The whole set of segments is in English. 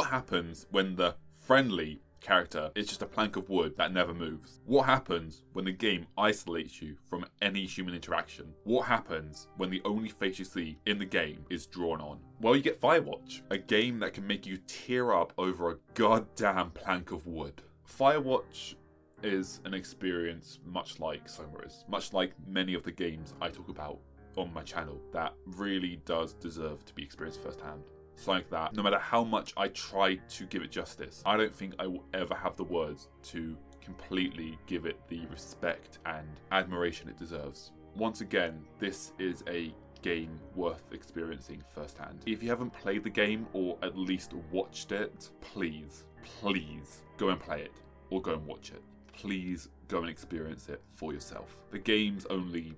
What happens when the friendly character is just a plank of wood that never moves? What happens when the game isolates you from any human interaction? What happens when the only face you see in the game is drawn on? Well, you get Firewatch, a game that can make you tear up over a goddamn plank of wood. Firewatch is an experience much like Soma is, much like many of the games I talk about on my channel, that really does deserve to be experienced firsthand. It's like that, no matter how much I try to give it justice, I don't think I will ever have the words to completely give it the respect and admiration it deserves. Once again, this is a game worth experiencing firsthand. If you haven't played the game or at least watched it, please go and play it or go and watch it. Please go and experience it for yourself. The game's only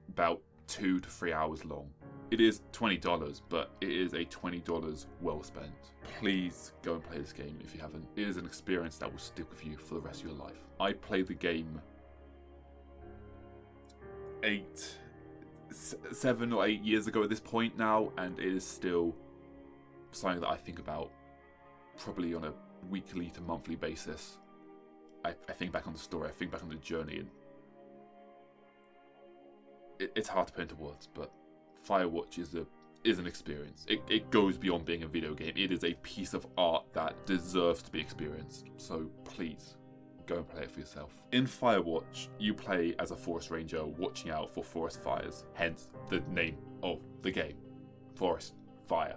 about 2 to 3 hours long. It is $20, but it is a $20 well spent. Please go and play this game if you haven't. It is an experience that will stick with you for the rest of your life. I played the game 7 or 8 years ago at this point now, and it is still something that I think about probably on a weekly to monthly basis. I think back on the story, I think back on the journey, and it's hard to put into words, but Firewatch is an experience. It goes beyond being a video game. It is a piece of art that deserves to be experienced. So please, go and play it for yourself. In Firewatch, you play as a forest ranger watching out for forest fires, hence the name of the game. Forest Fire.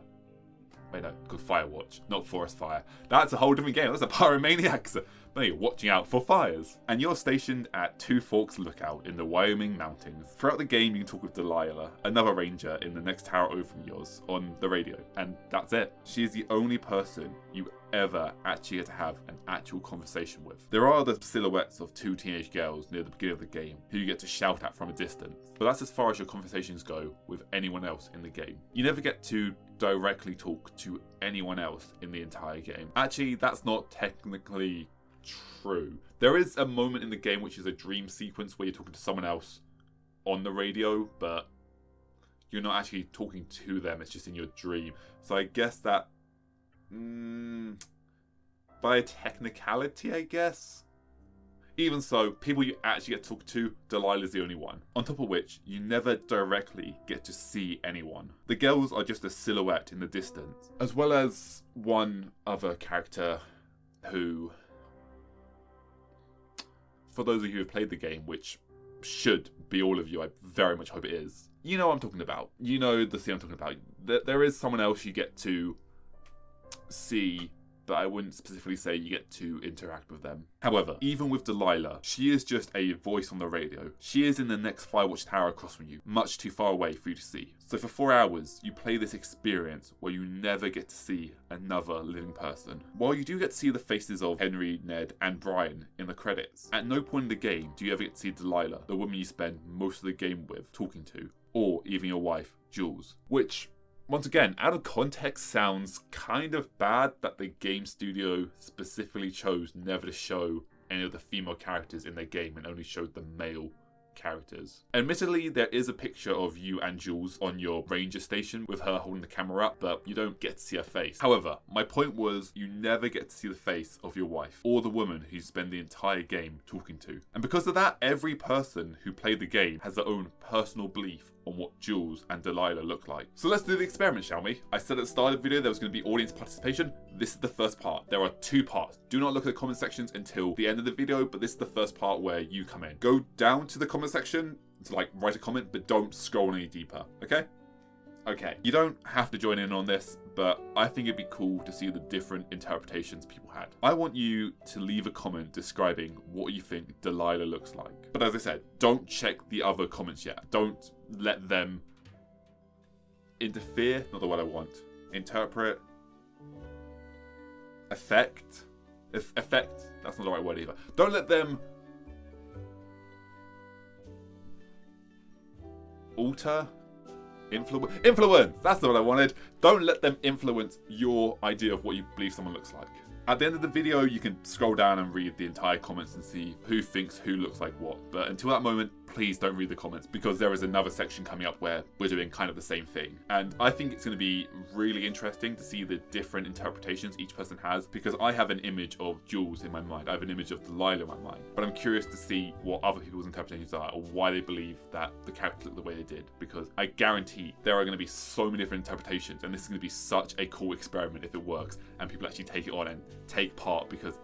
Wait, no, called Firewatch, not Forest Fire. That's a whole different game. That's a Pyromaniacs. No, you're watching out for fires. And you're stationed at Two Forks Lookout in the Wyoming mountains. Throughout the game, you can talk with Delilah, another ranger in the next tower over from yours, on the radio. And that's it. She is the only person you ever actually get to have an actual conversation with. There are the silhouettes of 2 teenage girls near the beginning of the game who you get to shout at from a distance. But that's as far as your conversations go with anyone else in the game. You never get to directly talk to anyone else in the entire game. Actually, that's not technically true. There is a moment in the game which is a dream sequence where you're talking to someone else on the radio, but you're not actually talking to them, it's just in your dream. So I guess that by a technicality, I guess. Even so, people you actually get to talk to, Delilah's the only one. On top of which, you never directly get to see anyone. The girls are just a silhouette in the distance, as well as one other character who, for those of you who have played the game, which should be all of you, I very much hope it is, you know what I'm talking about. You know the scene I'm talking about. There is someone else you get to see, but I wouldn't specifically say you get to interact with them. However, even with Delilah, she is just a voice on the radio. She is in the next Firewatch tower across from you, much too far away for you to see. So for 4 hours, you play this experience where you never get to see another living person. While you do get to see the faces of Henry, Ned, and Brian in the credits, at no point in the game do you ever get to see Delilah, the woman you spend most of the game with, talking to, or even your wife, Jules, which, once again, out of context sounds kind of bad that the game studio specifically chose never to show any of the female characters in their game and only showed the male characters. Admittedly, there is a picture of you and Jules on your ranger station with her holding the camera up, but you don't get to see her face. However, my point was you never get to see the face of your wife or the woman who you spend the entire game talking to. And because of that, every person who played the game has their own personal belief on what Jules and Delilah look like. So let's do the experiment, shall we? I said at the start of the video there was going to be audience participation. This is the first part. There are 2 parts. Do not look at the comment sections until the end of the video, but this is the first part where you come in. Go down to the comment section to write a comment, but don't scroll any deeper, okay? Okay, you don't have to join in on this, but I think it'd be cool to see the different interpretations people had. I want you to leave a comment describing what you think Delilah looks like. But as I said, don't check the other comments yet. Don't let them interfere, not the word I want. Interpret. Affect. Affect, that's not the right word either. Don't let them alter. Influence! That's what I wanted. Don't let them influence your idea of what you believe someone looks like. At the end of the video, you can scroll down and read the entire comments and see who thinks who looks like what. But until that moment, please don't read the comments, because there is another section coming up where we're doing kind of the same thing. And I think it's going to be really interesting to see the different interpretations each person has, because I have an image of Jules in my mind. I have an image of Delilah in my mind. But I'm curious to see what other people's interpretations are, or why they believe that the character looked the way they did. Because I guarantee there are going to be so many different interpretations, and this is going to be such a cool experiment if it works, and people actually take it on and take part, because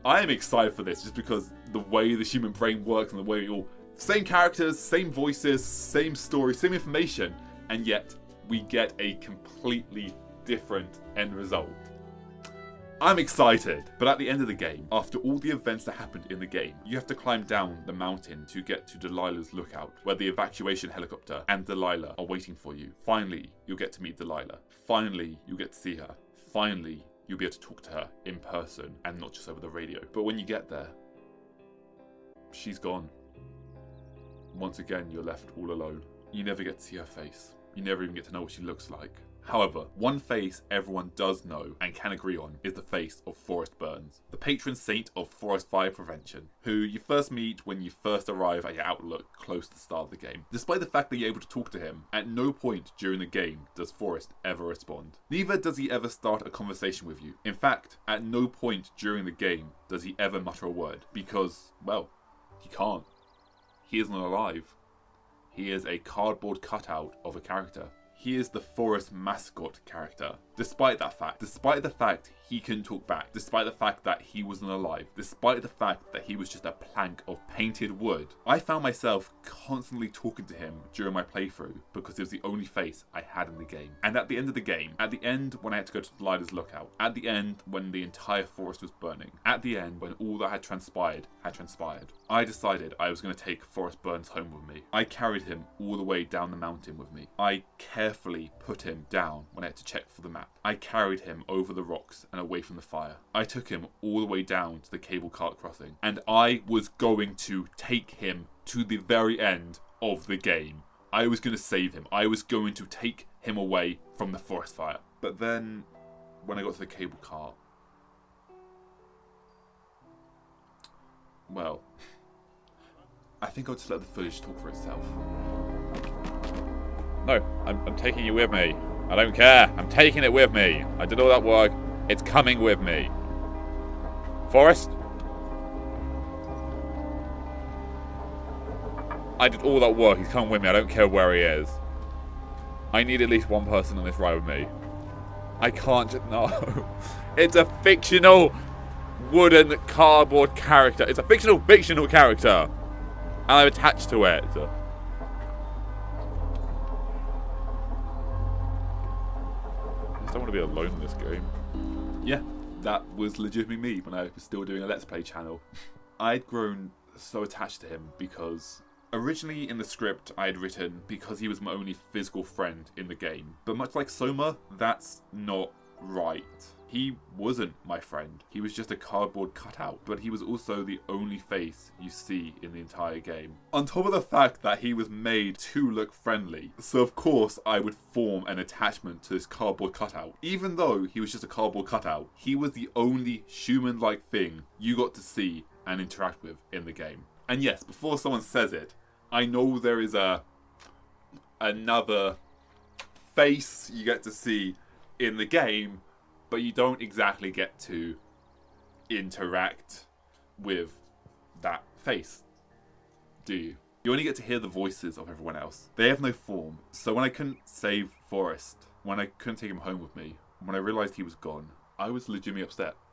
I am excited for this, just because the way the human brain works and the way we all... Same characters, same voices, same story, same information, and yet we get a completely different end result. I'm excited. But at the end of the game, after all the events that happened in the game, you have to climb down the mountain to get to Delilah's lookout, where the evacuation helicopter and Delilah are waiting for you. Finally, you'll get to meet Delilah. Finally, you'll get to see her. Finally, you'll be able to talk to her in person and not just over the radio. But when you get there, she's gone. Once again, you're left all alone. You never get to see her face. You never even get to know what she looks like. However, one face everyone does know and can agree on is the face of Forrest Burns, the patron saint of forest fire prevention, who you first meet when you first arrive at your outlook close to the start of the game. Despite the fact that you're able to talk to him, at no point during the game does Forrest ever respond. Neither does he ever start a conversation with you. In fact, at no point during the game does he ever mutter a word, because, well, he can't. He isn't alive. He is a cardboard cutout of a character. He is the Forest mascot character. Despite that fact, despite the fact he couldn't talk back, despite the fact that he wasn't alive, despite the fact that he was just a plank of painted wood, I found myself constantly talking to him during my playthrough because it was the only face I had in the game. And at the end of the game, at the end when I had to go to Delilah's lookout, at the end when the entire forest was burning, at the end when all that had transpired, I decided I was going to take Forrest Burns home with me. I carried him all the way down the mountain with me. I carefully put him down when I had to check for the map. I carried him over the rocks and away from the fire. I took him all the way down to the cable cart crossing, and I was going to take him to the very end of the game. I was going to save him. I was going to take him away from the forest fire. But then, when I got to the cable cart, well, I think I'll just let the footage talk for itself. No, I'm taking you with me. I don't care. I'm taking it with me. I did all that work. It's coming with me. Forrest? I did all that work. He's coming with me. I don't care where he is. I need at least one person on this ride with me. I can't just... No. It's a fictional wooden cardboard character. It's a fictional character. And I'm attached to it. I don't want to be alone in this game. Yeah, that was legitimately me when I was still doing a Let's Play channel. I'd grown so attached to him because originally in the script I had written because he was my only physical friend in the game. But much like Soma, that's not right. He wasn't my friend. He was just a cardboard cutout, but he was also the only face you see in the entire game. On top of the fact that he was made to look friendly, so of course I would form an attachment to this cardboard cutout. Even though he was just a cardboard cutout, he was the only human-like thing you got to see and interact with in the game. And yes, before someone says it, I know there is another face you get to see in the game, but you don't exactly get to interact with that face, do you? You only get to hear the voices of everyone else. They have no form. So when I couldn't save Forrest, when I couldn't take him home with me, when I realised he was gone, I was legitimately upset.